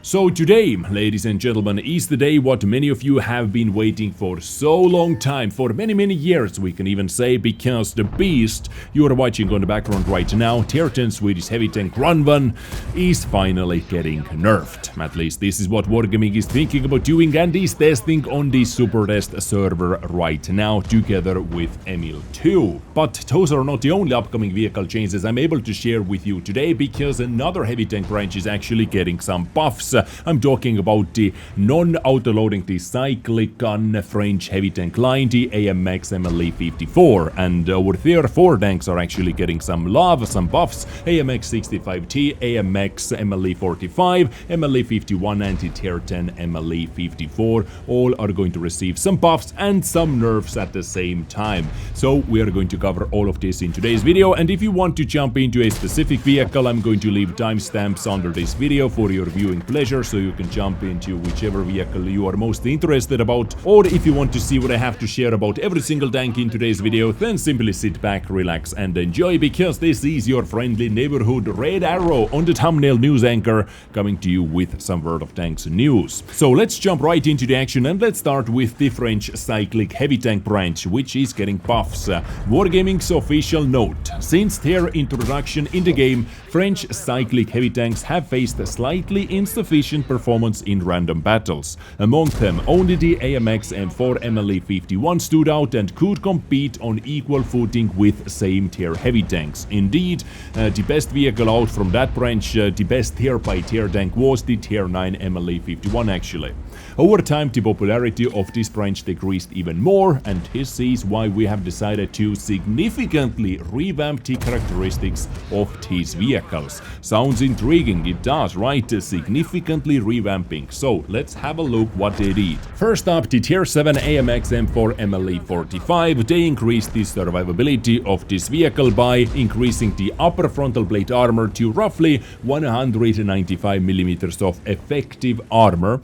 So today, ladies and gentlemen, is the day what many of you have been waiting for so long time, for many years we can even say, because the beast you are watching on the background right now, Tier 10 Swedish heavy tank Kranvagn, is finally getting nerfed. At least this is what Wargaming is thinking about doing and is testing on the supertest server right now together with Emil too. But those are not the only upcoming vehicle changes I'm able to share with you today, because another heavy tank branch is actually getting some buffs. I'm talking about the non-autoloading, the cyclic gun French heavy tank line, the AMX mle 54, and over there 4 tanks are actually getting some love, some buffs: AMX 65T, AMX mle 45, mle 51 and the Tier 10 mle 54. All are going to receive some buffs and some nerfs at the same time. So we are going to cover all of this in today's video, and if you want to jump into a specific vehicle, I'm going to leave timestamps under this video for your viewing pleasure, so you can jump into whichever vehicle you are most interested about. Or if you want to see what I have to share about every single tank in today's video, then simply sit back, relax and enjoy, because this is your friendly neighborhood red arrow on the thumbnail news anchor, coming to you with some World of Tanks news. So let's jump right into the action, and let's start with the French cyclic heavy tank branch, which is getting buffs. Wargaming's official note: since their introduction in the game, French cyclic heavy tanks have faced slightly insufficient performance in random battles. Among them, only the AMX M4 mle 51 stood out and could compete on equal footing with same tier heavy tanks. Indeed, the best vehicle out from that branch, the best tier by tier tank, was the Tier 9 mle 51 actually. Over time, the popularity of this branch decreased even more, and this is why we have decided to significantly revamp the characteristics of these vehicles. Sounds intriguing, it does, right? Significantly revamping. So let's have a look what they did. First up, the Tier 7 AMX M4 mle 45. They increased the survivability of this vehicle by increasing the upper frontal plate armor to roughly 195mm of effective armor.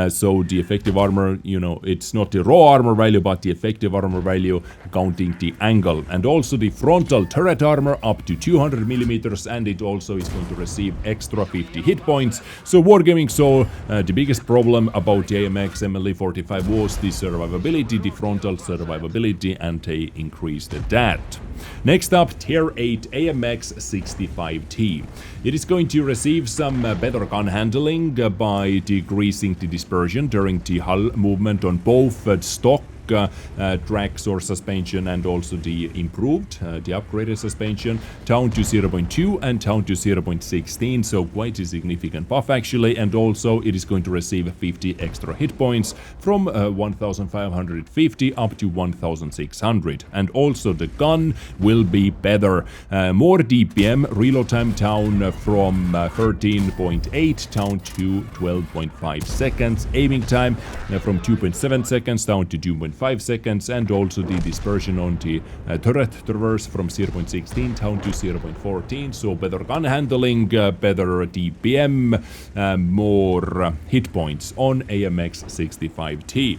So the effective armor, you know, it's not the raw armor value, but the effective armor value counting the angle. And also the frontal turret armor up to 200mm, and it also is going to receive extra 50 hit points. So Wargaming saw the biggest problem about the AMX mle 45 was the survivability, the frontal survivability, and they increased that. Next up, Tier 8 AMX 65T. It is going to receive some better gun handling by decreasing the dispersion during the hull movement on both stock tracks or suspension, and also the improved, the upgraded suspension, down to 0.2 and down to 0.16, so quite a significant buff actually. And also it is going to receive 50 extra hit points from 1550 up to 1600, and also the gun will be better, more DPM, reload time down from 13.8 down to 12.5 seconds, aiming time from 2.7 seconds down to 2.5 seconds, and also the dispersion on the turret traverse from 0.16 down to 0.14, so better gun handling, better DPM, more hit points on AMX 65T.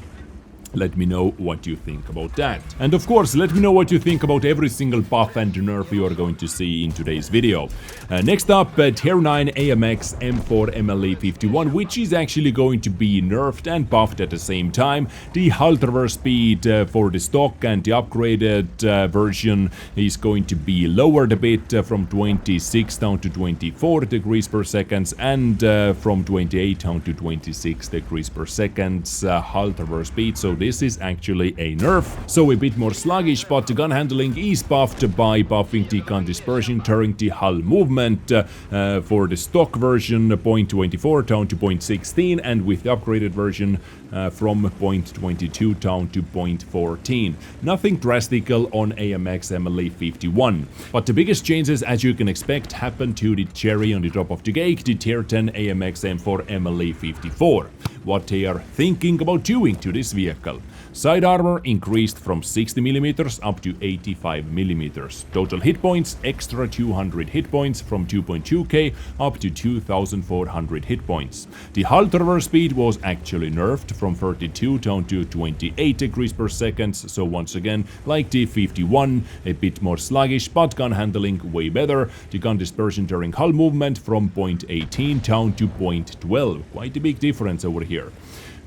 Let me know what you think about that. And of course, let me know what you think about every single buff and nerf you are going to see in today's video. Next up, Tier 9 AMX M4 mle 51, which is actually going to be nerfed and buffed at the same time. The hull traverse speed for the stock and the upgraded version is going to be lowered a bit, from 26 down to 24 degrees per second, and from 28 down to 26 degrees per second hull traverse speed. So this is actually a nerf, so a bit more sluggish, but the gun handling is buffed by buffing the gun dispersion during the hull movement for the stock version 0.24 down to 0.16, and with the upgraded version from 0.22 down to 0.14. Nothing drastical on AMX mle 51, but the biggest changes, as you can expect, happened to the cherry on the top of the cake, the Tier 10 AMX M4 mle 54. what they are thinking about doing to this vehicle. Side armor increased from 60mm up to 85mm. Total hit points, extra 200 hit points from 2.2k up to 2400 hit points. The hull traverse speed was actually nerfed from 32 down to 28 degrees per second, so once again, like the 51, a bit more sluggish, but gun handling way better. The gun dispersion during hull movement from 0.18 down to 0.12, quite a big difference over here.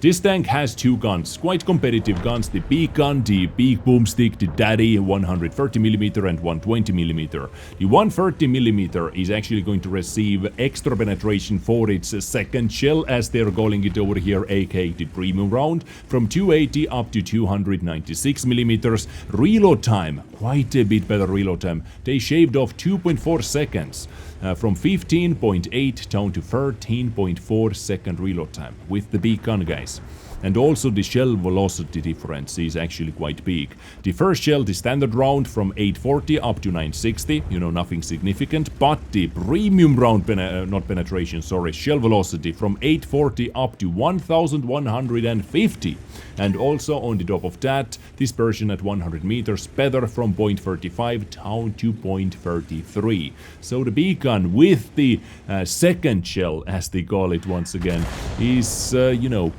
This tank has two guns, quite competitive guns, the big gun, the big boomstick, the daddy 130mm and 120mm. The 130mm is actually going to receive extra penetration for its second shell, as they're calling it over here, aka the premium round, from 280 up to 296mm. Reload time, quite a bit better reload time. They shaved off 2.4 seconds. From 15.8 down to 13.4 second reload time with the big gun, guys. And also the shell velocity difference is actually quite big. The first shell, the standard round, from 840 up to 960, nothing significant, but the premium round, shell velocity from 840 up to 1150. And also on the top of that, dispersion at 100 meters better from 0.35 down to 0.33. So the big gun with the second shell, as they call it once again, is,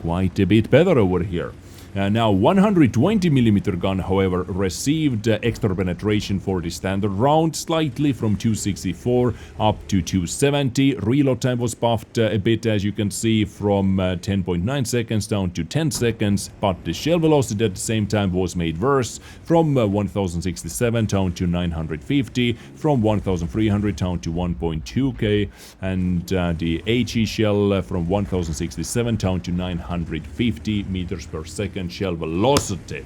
quite a bit better over here. Now 120mm gun, however, received extra penetration for the standard round, slightly from 264 up to 270. Reload time was buffed a bit, as you can see, from 10.9 seconds down to 10 seconds, but the shell velocity at the same time was made worse, from 1067 down to 950, from 1300 down to 1.2k, and the HE shell from 1067 down to 950 meters per second shell velocity.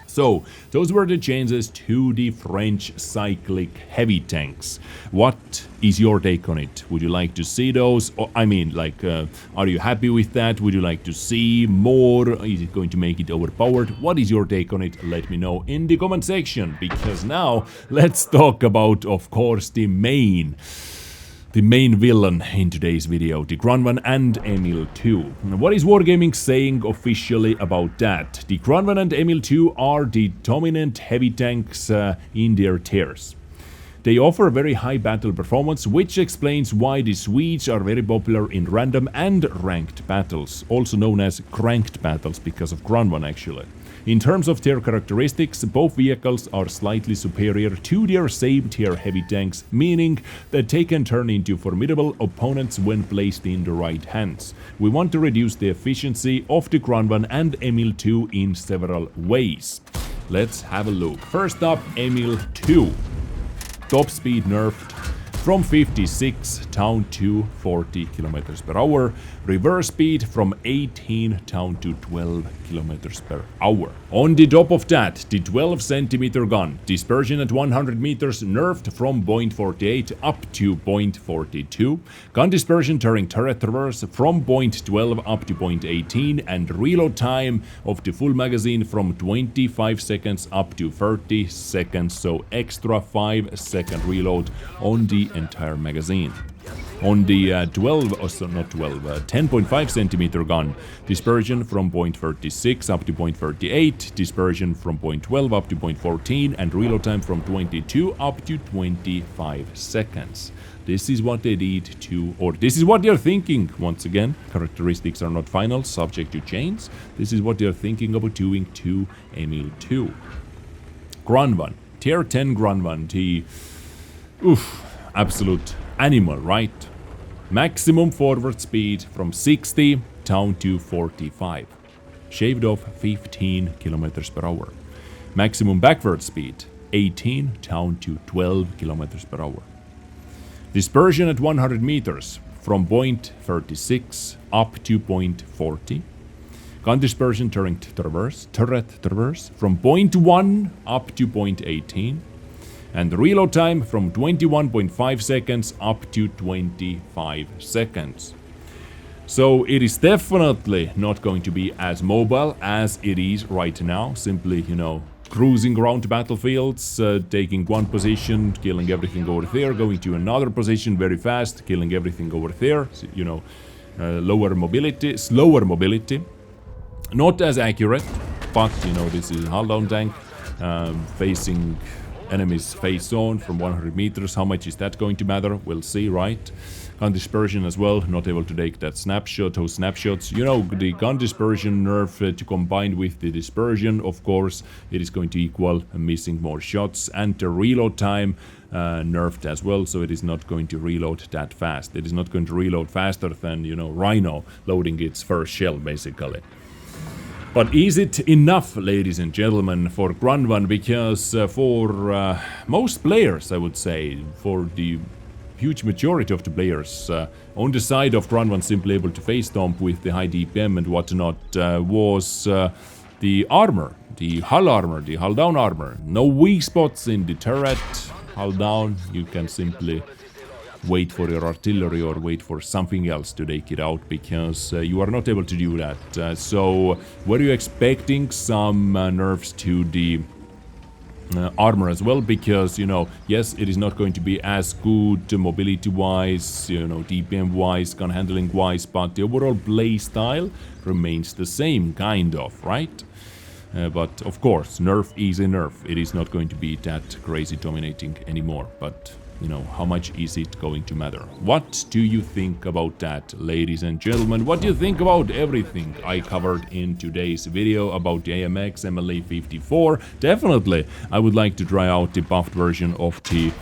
So, those were the changes to the French cyclic heavy tanks. What is your take on it? Would you like to see those? Or, are you happy with that? Would you like to see more? Is it going to make it overpowered? What is your take on it? Let me know in the comment section, because now let's talk about, of course, the main villain in today's video, the Kranvagn and Emil 2. What is Wargaming saying officially about that? The Kranvagn and Emil 2 are the dominant heavy tanks in their tiers. They offer very high battle performance, which explains why the Swedes are very popular in random and ranked battles, also known as cranked battles, because of Kranvagn actually. In terms of their characteristics, both vehicles are slightly superior to their same tier heavy tanks, meaning that they can turn into formidable opponents when placed in the right hands. We want to reduce the efficiency of the Kranvagn and Emil 2 in several ways. Let's have a look. First up, Emil 2. Top speed nerfed from 56 down to 40 kilometers per hour. Reverse speed from 18 down to 12 kilometers per hour. On the top of that, the 12 centimeter gun, dispersion at 100 meters nerfed from 0.48 up to 0.42. Gun dispersion during turret traverse from 0.12 up to 0.18, and reload time of the full magazine from 25 seconds up to 30 seconds, so extra 5-second reload on the entire magazine. On the 10.5 centimeter gun, dispersion from 0.36 up to 0.38, dispersion from 0.12 up to 0.14, and reload time from 22 up to 25 seconds. This is what they did to, or this is what they're thinking. Once again, characteristics are not final, subject to change. This is what they're thinking about doing to Emil 2. Kranvagn, tier 10 Kranvagn, the absolute animal, right? Maximum forward speed from 60 down to 45. Shaved off 15 kilometers per hour. Maximum backward speed 18 down to 12 kilometers per hour. Dispersion at 100 meters from 0.36 up to 0.40. Gun dispersion during turret traverse from 0.1 up to 0.18. And reload time from 21.5 seconds up to 25 seconds. So it is definitely not going to be as mobile as it is right now. Simply, cruising around battlefields, taking one position, killing everything over there, going to another position very fast, killing everything over there. So, lower mobility, slower mobility. Not as accurate, but you know, this is a hull down tank facing enemies face on from 100 meters. How much is that going to matter? We'll see, right? Gun dispersion as well, not able to take that snapshot, those snapshots. You know, the gun dispersion nerf to combine with the dispersion, of course, it is going to equal missing more shots, and the reload time nerfed as well, so it is not going to reload that fast. It is not going to reload faster than, you know, Rhino loading its first shell, basically. But is it enough, ladies and gentlemen, for Kranvagn? Because for most players, I would say, for the huge majority of the players on the side of Kranvagn simply able to face stomp with the high DPM and whatnot was the armor, the hull down armor. No weak spots in the turret, hull down, you can simply wait for your artillery or wait for something else to take it out, because you are not able to do that. So were you expecting some nerfs to the armor as well? Because, you know, yes, it is not going to be as good mobility wise, you know, DPM wise, gun handling wise, but the overall play style remains the same, kind of, right? But of course, nerf is a nerf. It is not going to be that crazy dominating anymore, but you know, how much is it going to matter? What do you think about that, ladies and gentlemen? What do you think about everything I covered in today's video about the AMX mle 54? Definitely, I would like to try out the buffed version of the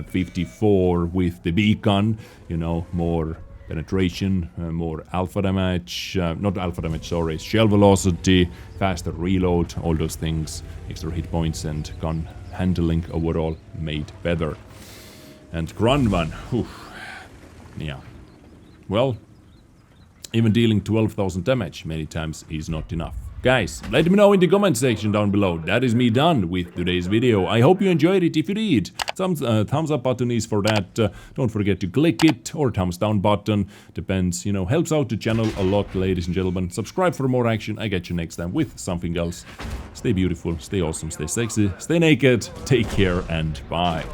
54 with the beacon, you know, more penetration, more alpha damage, not alpha damage, sorry, shell velocity, faster reload, all those things, extra hit points and gun handling overall made better. And Kranvagn, yeah, well, even dealing 12,000 damage many times is not enough. Guys, let me know in the comment section down below. That is me done with today's video. I hope you enjoyed it. If you did, thumbs up button is for that. Don't forget to click it, or thumbs down button, depends, you know, helps out the channel a lot, ladies and gentlemen. Subscribe for more action. I get you next time with something else. Stay beautiful, stay awesome, stay sexy, stay naked, take care, and bye.